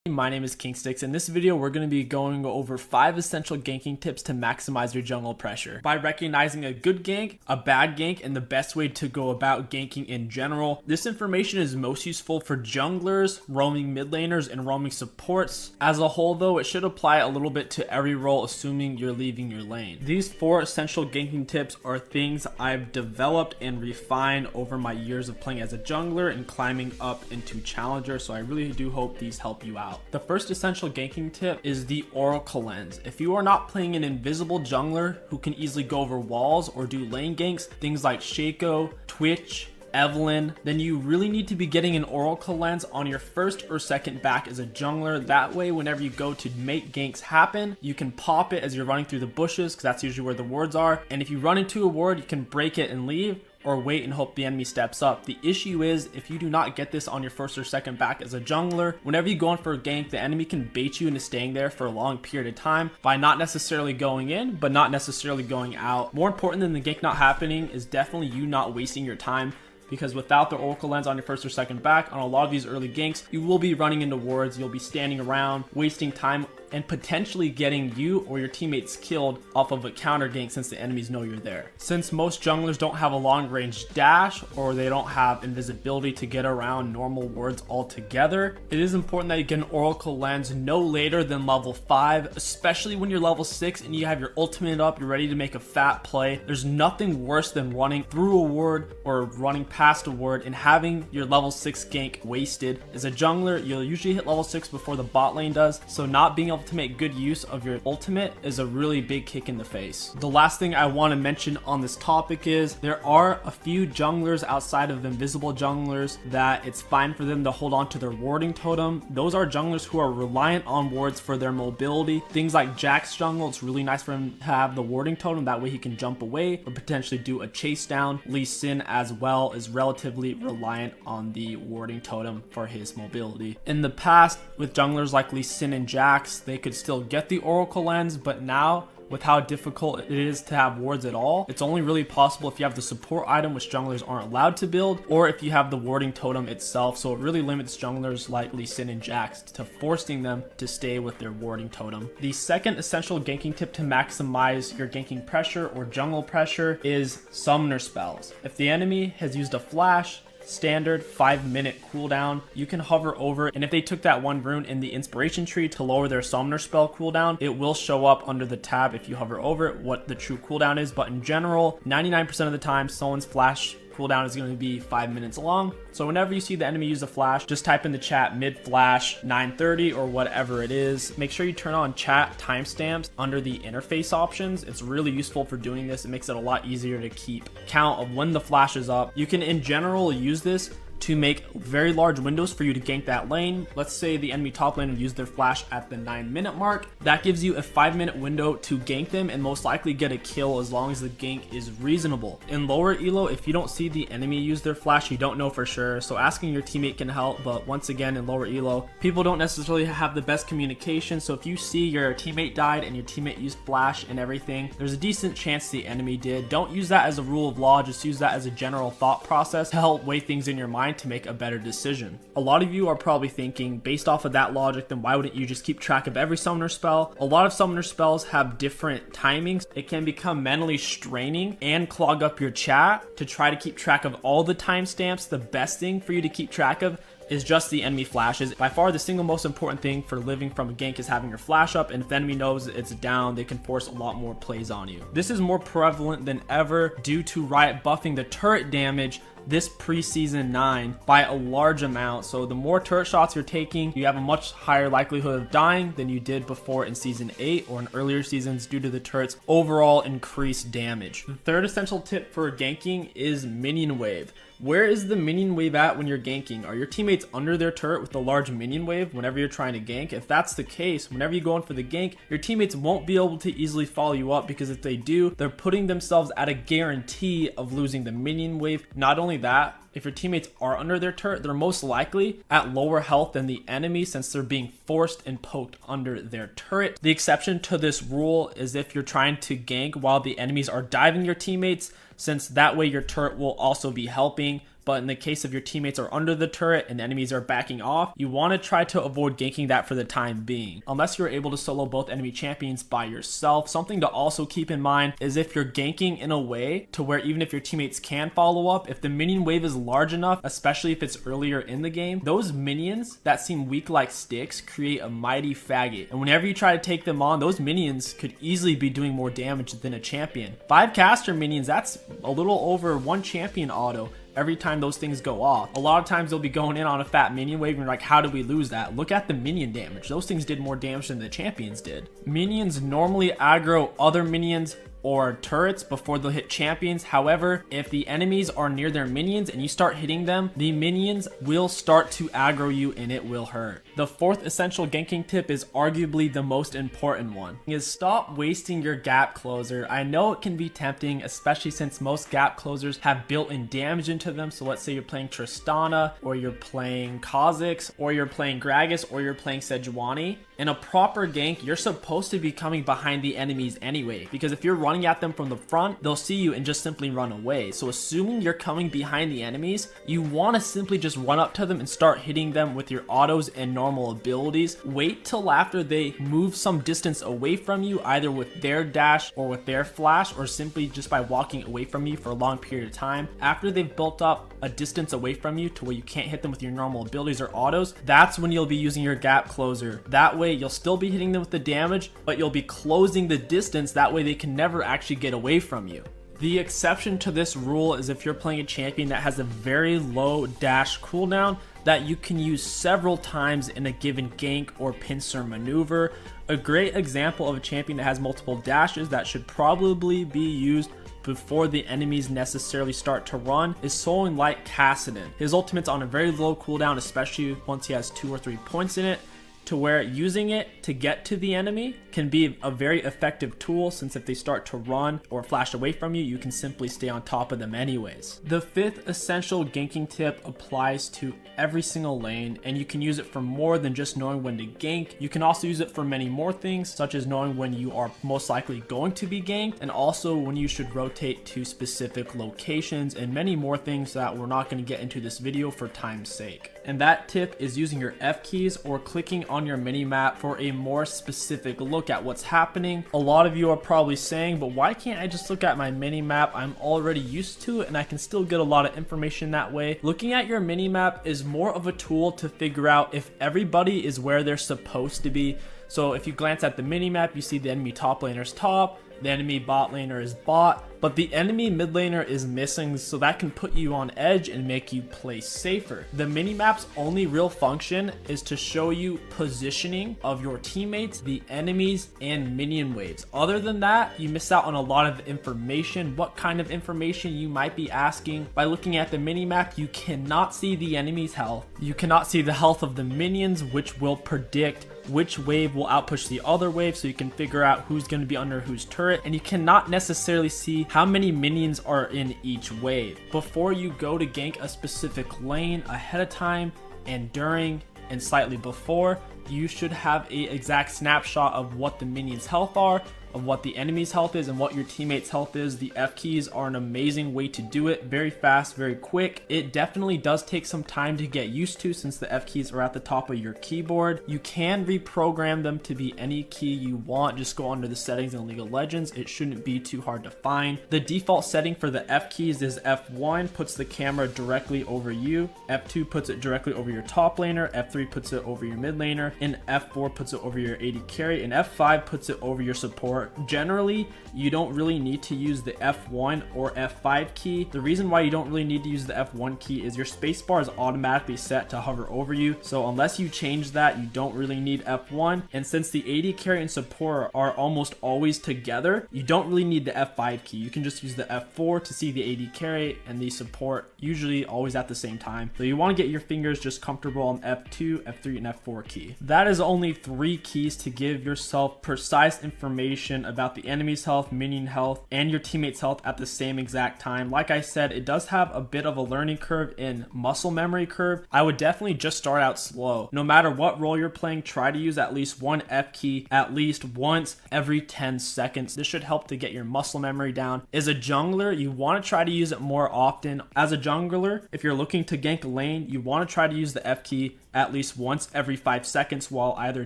My name is KingStix. In this video, we're going to be going over 5 essential ganking tips to maximize your jungle pressure. By recognizing a good gank, a bad gank, and the best way to go about ganking in general. This information is most useful for junglers, roaming mid laners, and roaming supports. As a whole though, it should apply a little bit to every role assuming you're leaving your lane. These 4 essential ganking tips are things I've developed and refined over my years of playing as a jungler and climbing up into challenger, so I really do hope these help you out. The first essential ganking tip is the Oracle lens. If you are not playing an invisible jungler who can easily go over walls or do lane ganks, things like Shaco, Twitch, Evelyn, then you really need to be getting an Oracle lens on your first or second back as a jungler. That way, whenever you go to make ganks happen, you can pop it as you're running through the bushes, because that's usually where the wards are. And if you run into a ward, you can break it and leave, or wait and hope the enemy steps up. The issue is, if you do not get this on your first or second back as a jungler, whenever you go in for a gank, the enemy can bait you into staying there for a long period of time by not necessarily going in, but not necessarily going out. More important than the gank not happening is definitely you not wasting your time, because without the Oracle lens on your first or second back, on a lot of these early ganks, you will be running into wards, you'll be standing around, wasting time, and potentially getting you or your teammates killed off of a counter gank since the enemies know you're there. Since most junglers don't have a long range dash, or they don't have invisibility to get around normal wards altogether, it is important that you get an Oracle lens no later than level 5, especially when you're level 6 and you have your ultimate up, you're ready to make a fat play. There's nothing worse than running through a ward or running past a ward and having your level 6 gank wasted. As a jungler, you'll usually hit level 6 before the bot lane does, so not being able to make good use of your ultimate is a really big kick in the face. The last thing I want to mention on this topic is there are a few junglers outside of invisible junglers that it's fine for them to hold on to their warding totem. Those are junglers who are reliant on wards for their mobility. Things like Jack's jungle, it's really nice for him to have the warding totem, that way he can jump away or potentially do a chase down. Lee Sin as well is relatively reliant on the warding totem for his mobility. In the past, with junglers like Lee Sin and Jax, they could still get the Oracle lens, but now with how difficult it is to have wards at all, it's only really possible if you have the support item, which junglers aren't allowed to build, or if you have the warding totem itself. So it really limits junglers like Lee Sin and Jax to forcing them to stay with their warding totem. The second essential ganking tip to maximize your ganking pressure or jungle pressure is summoner spells. If the enemy has used a flash, standard 5-minute cooldown, you can hover over, and if they took that one rune in the inspiration tree to lower their summoner spell cooldown, it will show up under the tab if you hover over it what the true cooldown is. But in general, 99% of the time, someone's flash cooldown is going to be 5 minutes long. So whenever you see the enemy use a flash, just type in the chat mid flash 9:30 or whatever it is. Make sure you turn on chat timestamps under the interface options. It's really useful for doing this. It makes it a lot easier to keep count of when the flash is up. You can in general use this to make very large windows for you to gank that lane. Let's say the enemy top lane used their flash at the 9-minute mark. That gives you a 5-minute window to gank them and most likely get a kill as long as the gank is reasonable. In lower elo, if you don't see the enemy use their flash, you don't know for sure, so asking your teammate can help. But once again, in lower elo, people don't necessarily have the best communication, so if you see your teammate died and your teammate used flash and everything, there's a decent chance the enemy did. Don't use that as a rule of law, just use that as a general thought process to help weigh things in your mind to make a better decision. A lot of you are probably thinking, based off of that logic, then why wouldn't you just keep track of every summoner spell? A lot of summoner spells have different timings. It can become mentally straining and clog up your chat to try to keep track of all the timestamps. The best thing for you to keep track of is just the enemy flashes. By far the single most important thing for living from a gank is having your flash up, and if the enemy knows it's down, they can force a lot more plays on you. This is more prevalent than ever due to Riot buffing the turret damage this preseason 9 by a large amount. So the more turret shots you're taking, you have a much higher likelihood of dying than you did before in season 8 or in earlier seasons due to the turret's overall increased damage. The third essential tip for ganking is minion wave. Where is the minion wave at when you're ganking? Are your teammates under their turret with a large minion wave whenever you're trying to gank? If that's the case, whenever you go in for the gank, your teammates won't be able to easily follow you up, because if they do, they're putting themselves at a guarantee of losing the minion wave. Not only that, if your teammates are under their turret, they're most likely at lower health than the enemy since they're being forced and poked under their turret. The exception to this rule is if you're trying to gank while the enemies are diving your teammates, since that way your turret will also be helping but in the case of your teammates are under the turret and the enemies are backing off, you want to try to avoid ganking that for the time being, unless you're able to solo both enemy champions by yourself. Something to also keep in mind is if you're ganking in a way to where even if your teammates can follow up, if the minion wave is large enough, especially if it's earlier in the game, those minions that seem weak like sticks create a mighty faggot, and whenever you try to take them on, those minions could easily be doing more damage than a champion. 5 caster minions, that's a little over 1 champion auto every time those things go off. A lot of times they'll be going in on a fat minion wave and you're like, how did we lose that? Look at the minion damage. Those things did more damage than the champions did. Minions normally aggro other minions or turrets before they'll hit champions. However, if the enemies are near their minions and you start hitting them, the minions will start to aggro you and it will hurt. The 4th essential ganking tip is arguably the most important one, is stop wasting your gap closer. I know it can be tempting, especially since most gap closers have built-in damage into them. So let's say you're playing Tristana, or you're playing Kha'Zix, or you're playing Gragas, or you're playing Sejuani. In a proper gank, you're supposed to be coming behind the enemies anyway, because if you're running at them from the front, they'll see you and just simply run away. So assuming you're coming behind the enemies, you want to simply just run up to them and start hitting them with your autos and normal abilities. Wait till after they move some distance away from you, either with their dash or with their flash, or simply just by walking away from you for a long period of time. After they've built up a distance away from you to where you can't hit them with your normal abilities or autos, that's when you'll be using your gap closer. That way you'll still be hitting them with the damage, but you'll be closing the distance. That way they can never actually get away from you. The exception to this rule is if you're playing a champion that has a very low dash cooldown that you can use several times in a given gank or pincer maneuver. A great example of a champion that has multiple dashes that should probably be used before the enemies necessarily start to run is someone like Kassadin. His ultimate's on a very low cooldown, especially once he has 2 or 3 points in it, to where using it to get to the enemy can be a very effective tool, since if they start to run or flash away from you, you can simply stay on top of them anyways. The 5th essential ganking tip applies to every single lane, and you can use it for more than just knowing when to gank. You can also use it for many more things, such as knowing when you are most likely going to be ganked, and also when you should rotate to specific locations, and many more things that we're not going to get into this video for time's sake. And that tip is using your F keys or clicking on your mini map for a more specific look at what's happening. A lot of you are probably saying, but why can't I just look at my mini map? I'm already used to it and I can still get a lot of information that way. Looking at your mini map is more of a tool to figure out if everybody is where they're supposed to be. So if you glance at the mini map, you see the enemy top laner's top, the enemy bot laner is bot, but the enemy mid laner is missing, so that can put you on edge and make you play safer. The minimap's only real function is to show you positioning of your teammates, the enemies, and minion waves. Other than that, you miss out on a lot of information. What kind of information, you might be asking? By looking at the minimap, you cannot see the enemy's health. You cannot see the health of the minions, which will predict which wave will outpush the other wave, so you can figure out who's going to be under whose turret, and you cannot necessarily see how many minions are in each wave. Before you go to gank a specific lane, ahead of time and during and slightly before, you should have an exact snapshot of what the minions' health are, of what the enemy's health is, and what your teammates' health is. The F keys are an amazing way to do it. Very fast, very quick. It definitely does take some time to get used to, since the F keys are at the top of your keyboard. You can reprogram them to be any key you want. Just go under the settings in League of Legends. It shouldn't be too hard to find. The default setting for the F keys is F1 puts the camera directly over you, F2 puts it directly over your top laner, F3 puts it over your mid laner, and F4 puts it over your AD carry, and F5 puts it over your support. Generally, you don't really need to use the F1 or F5 key. The reason why you don't really need to use the F1 key is your spacebar is automatically set to hover over you. So unless you change that, you don't really need F1. And since the AD carry and support are almost always together, you don't really need the F5 key. You can just use the F4 to see the AD carry and the support, usually always at the same time. So you want to get your fingers just comfortable on F2, F3, and F4 key. That is only 3 keys to give yourself precise information information about the enemy's health, minion health, and your teammate's health at the same exact time. Like I said, it does have a bit of a learning curve in muscle memory curve. I would definitely just start out slow. No matter what role you're playing, try to use at least one F key at least once every 10 seconds. This should help to get your muscle memory down. As a jungler, you want to try to use it more often. As a jungler, if you're looking to gank lane, you want to try to use the F key at least once every 5 seconds while either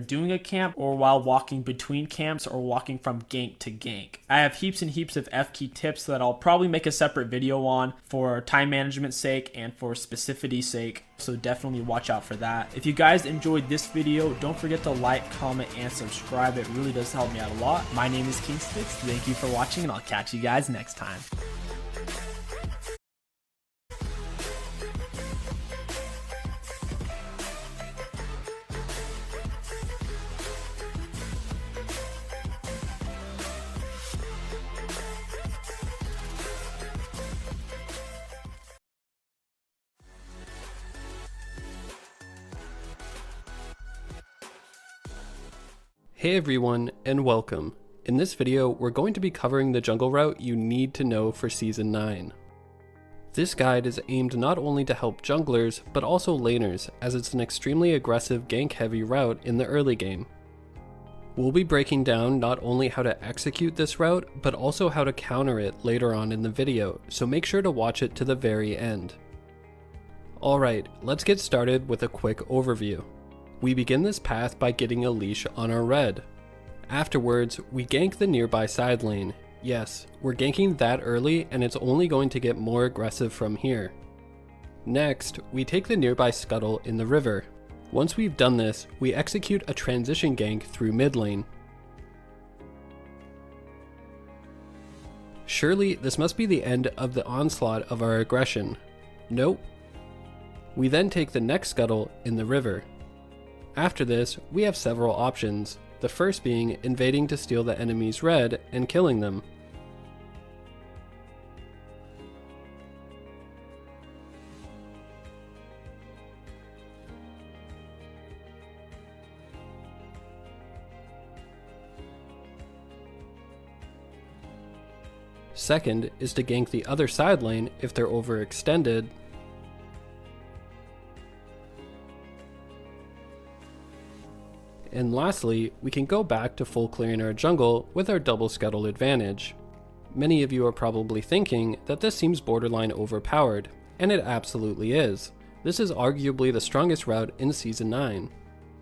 doing a camp or while walking between camps or walking from gank to gank. I have heaps and heaps of F key tips that I'll probably make a separate video on for time management's sake and for specificity's sake, so definitely watch out for that. If you guys enjoyed this video, don't forget to like, comment, and subscribe. It really does help me out a lot. My name is Kingsfix. Thank you for watching, and I'll catch you guys next time. Hey everyone, and welcome. In this video, we're going to be covering the jungle route you need to know for Season 9. This guide is aimed not only to help junglers, but also laners, as it's an extremely aggressive gank-heavy route in the early game. We'll be breaking down not only how to execute this route, but also how to counter it later on in the video, so make sure to watch it to the very end. Alright, let's get started with a quick overview. We begin this path by getting a leash on our red. Afterwards, we gank the nearby side lane. Yes, we're ganking that early and it's only going to get more aggressive from here. Next, we take the nearby scuttle in the river. Once we've done this, we execute a transition gank through mid lane. Surely, this must be the end of the onslaught of our aggression. Nope. We then take the next scuttle in the river. After this, we have several options, the first being invading to steal the enemy's red and killing them. Second is to gank the other side lane if they're overextended. And lastly, we can go back to full clearing our jungle with our double scuttle advantage. Many of you are probably thinking that this seems borderline overpowered, and it absolutely is. This is arguably the strongest route in Season 9.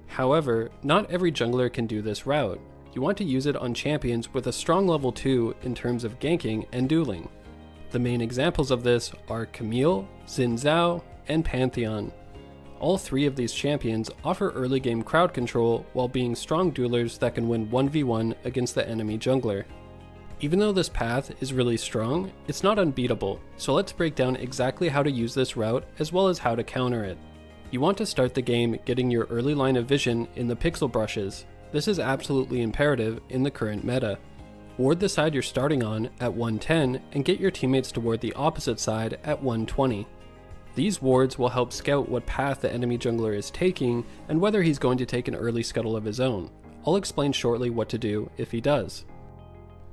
However, not every jungler can do this route. You want to use it on champions with a strong level 2 in terms of ganking and dueling. The main examples of this are Camille, Xin Zhao, and Pantheon. All three of these champions offer early game crowd control while being strong duelers that can win 1v1 against the enemy jungler. Even though this path is really strong, it's not unbeatable, so let's break down exactly how to use this route as well as how to counter it. You want to start the game getting your early line of vision in the pixel brushes. This is absolutely imperative in the current meta. Ward the side you're starting on at 110 and get your teammates to ward the opposite side at 120. These wards will help scout what path the enemy jungler is taking and whether he's going to take an early scuttle of his own. I'll explain shortly what to do if he does.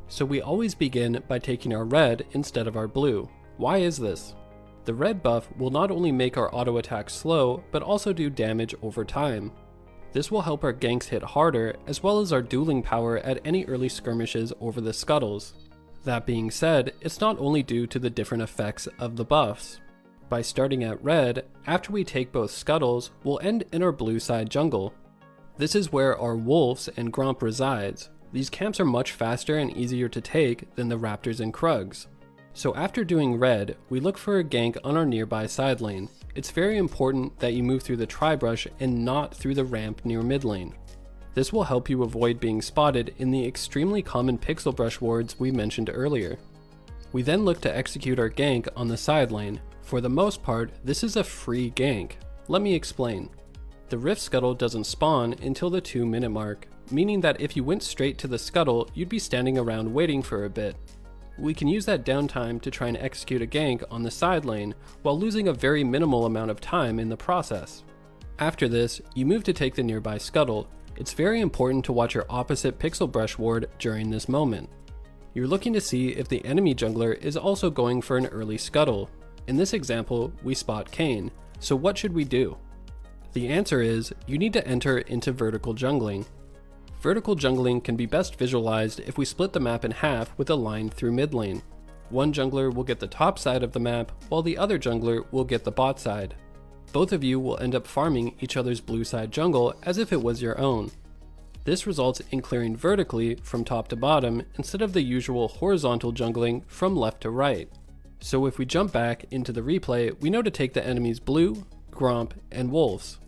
So we always begin by taking our red instead of our blue. Why is this? The red buff will not only make our auto attack slow, but also do damage over time. This will help our ganks hit harder as well as our dueling power at any early skirmishes over the scuttles. That being said, it's not only due to the different effects of the buffs. By starting at red, after we take both scuttles, we'll end in our blue side jungle. This is where our wolves and Gromp resides. These camps are much faster and easier to take than the raptors and krugs. So after doing red, we look for a gank on our nearby side lane. It's very important that you move through the tri-brush and not through the ramp near mid lane. This will help you avoid being spotted in the extremely common pixel brush wards we mentioned earlier. We then look to execute our gank on the side lane. For the most part, this is a free gank. Let me explain. The Rift Scuttle doesn't spawn until the 2-minute mark, meaning that if you went straight to the scuttle, you'd be standing around waiting for a bit. We can use that downtime to try and execute a gank on the side lane, while losing a very minimal amount of time in the process. After this, you move to take the nearby scuttle. It's very important to watch your opposite pixel brush ward during this moment. You're looking to see if the enemy jungler is also going for an early scuttle. In this example, we spot Kayn, so what should we do? The answer is, you need to enter into vertical jungling. Vertical jungling can be best visualized if we split the map in half with a line through mid lane. One jungler will get the top side of the map, while the other jungler will get the bot side. Both of you will end up farming each other's blue side jungle as if it was your own. This results in clearing vertically from top to bottom instead of the usual horizontal jungling from left to right. So if we jump back into the replay, we know to take the enemy's blue, gromp, and wolves.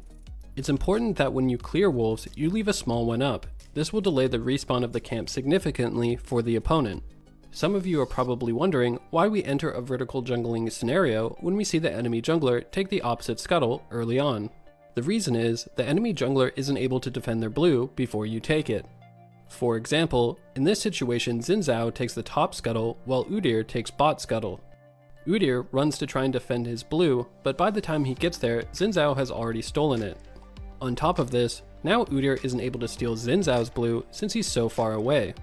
It's important that when you clear wolves, you leave a small one up. This will delay the respawn of the camp significantly for the opponent. Some of you are probably wondering why we enter a vertical jungling scenario when we see the enemy jungler take the opposite scuttle early on. The reason is, the enemy jungler isn't able to defend their blue before you take it. For example, in this situation Xin Zhao takes the top scuttle while Udyr takes bot scuttle. Udyr runs to try and defend his blue, but by the time he gets there, Xin Zhao has already stolen it. On top of this, now Udyr isn't able to steal Xin Zhao's blue since he's so far away.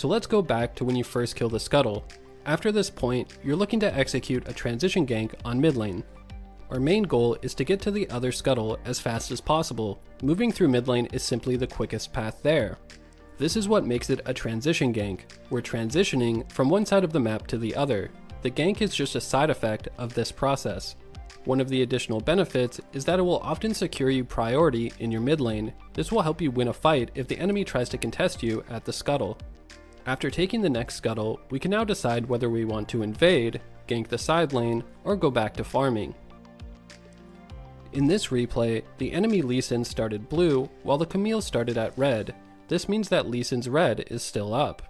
So let's go back to when you first kill the scuttle. After this point, you're looking to execute a transition gank on mid lane. Our main goal is to get to the other scuttle as fast as possible. Moving through mid lane is simply the quickest path there. This is what makes it a transition gank. We're transitioning from one side of the map to the other. The gank is just a side effect of this process. One of the additional benefits is that it will often secure you priority in your mid lane. This will help you win a fight if the enemy tries to contest you at the scuttle. After taking the next scuttle, we can now decide whether we want to invade, gank the side lane, or go back to farming. In this replay, the enemy Lee Sin started blue, while the Camille started at red. This means that Lee Sin's red is still up.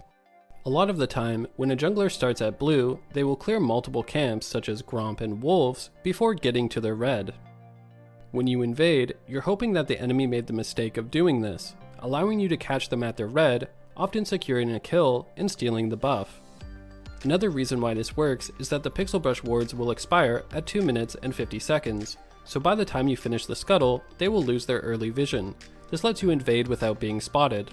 A lot of the time, when a jungler starts at blue, they will clear multiple camps such as Gromp and Wolves before getting to their red. When you invade, you're hoping that the enemy made the mistake of doing this, allowing you to catch them at their red, often securing a kill and stealing the buff. Another reason why this works is that the pixel brush wards will expire at 2 minutes and 50 seconds, so by the time you finish the scuttle, they will lose their early vision. This lets you invade without being spotted.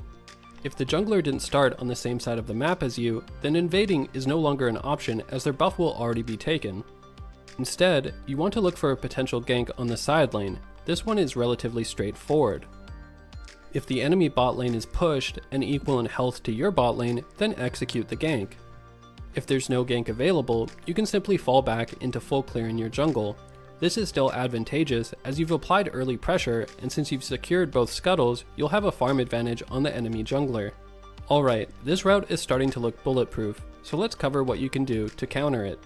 If the jungler didn't start on the same side of the map as you, then invading is no longer an option as their buff will already be taken. Instead, you want to look for a potential gank on the side lane. This one is relatively straightforward. If the enemy bot lane is pushed and equal in health to your bot lane, then execute the gank. If there's no gank available, you can simply fall back into full clear in your jungle. This is still advantageous as you've applied early pressure, and since you've secured both scuttles, you'll have a farm advantage on the enemy jungler. Alright, this route is starting to look bulletproof, so let's cover what you can do to counter it.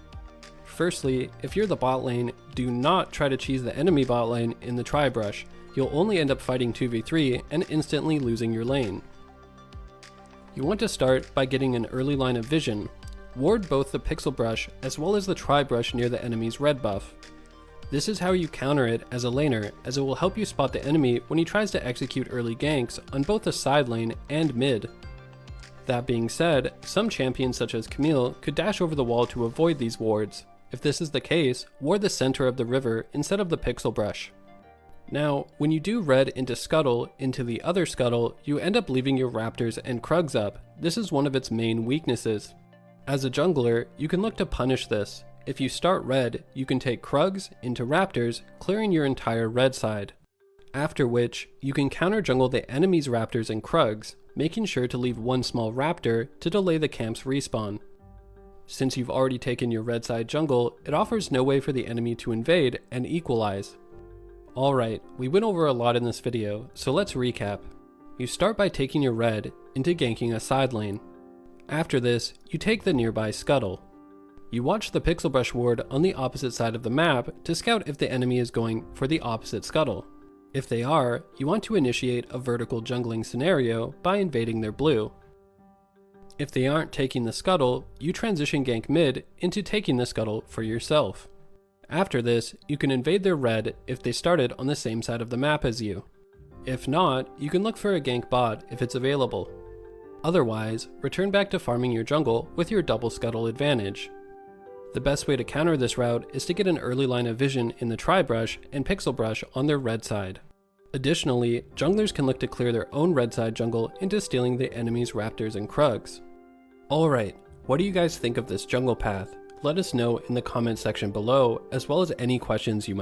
Firstly, if you're the bot lane, do not try to cheese the enemy bot lane in the tri-brush. You'll only end up fighting 2v3 and instantly losing your lane. You want to start by getting an early line of vision. Ward both the pixel brush as well as the tri-brush near the enemy's red buff. This is how you counter it as a laner, as it will help you spot the enemy when he tries to execute early ganks on both the side lane and mid. That being said, some champions such as Camille could dash over the wall to avoid these wards. If this is the case, ward the center of the river instead of the pixel brush. Now, when you do red into scuttle into the other scuttle, you end up leaving your raptors and Krugs up. This is one of its main weaknesses. As a jungler, you can look to punish this. If you start red, you can take Krugs into raptors, clearing your entire red side. After which, you can counter jungle the enemy's raptors and Krugs, making sure to leave one small raptor to delay the camp's respawn. Since you've already taken your red side jungle, it offers no way for the enemy to invade and equalize. Alright, we went over a lot in this video, so let's recap. You start by taking your red into ganking a side lane. After this, you take the nearby scuttle. You watch the pixel brush ward on the opposite side of the map to scout if the enemy is going for the opposite scuttle. If they are, you want to initiate a vertical jungling scenario by invading their blue. If they aren't taking the scuttle, you transition gank mid into taking the scuttle for yourself. After this, you can invade their red if they started on the same side of the map as you. If not, you can look for a gank bot if it's available. Otherwise, return back to farming your jungle with your double scuttle advantage. The best way to counter this route is to get an early line of vision in the Tri-Brush and Pixel Brush on their red side. Additionally, junglers can look to clear their own red side jungle into stealing the enemy's Raptors and Krugs. Alright, what do you guys think of this jungle path? Let us know in the comment section below, as well as any questions you might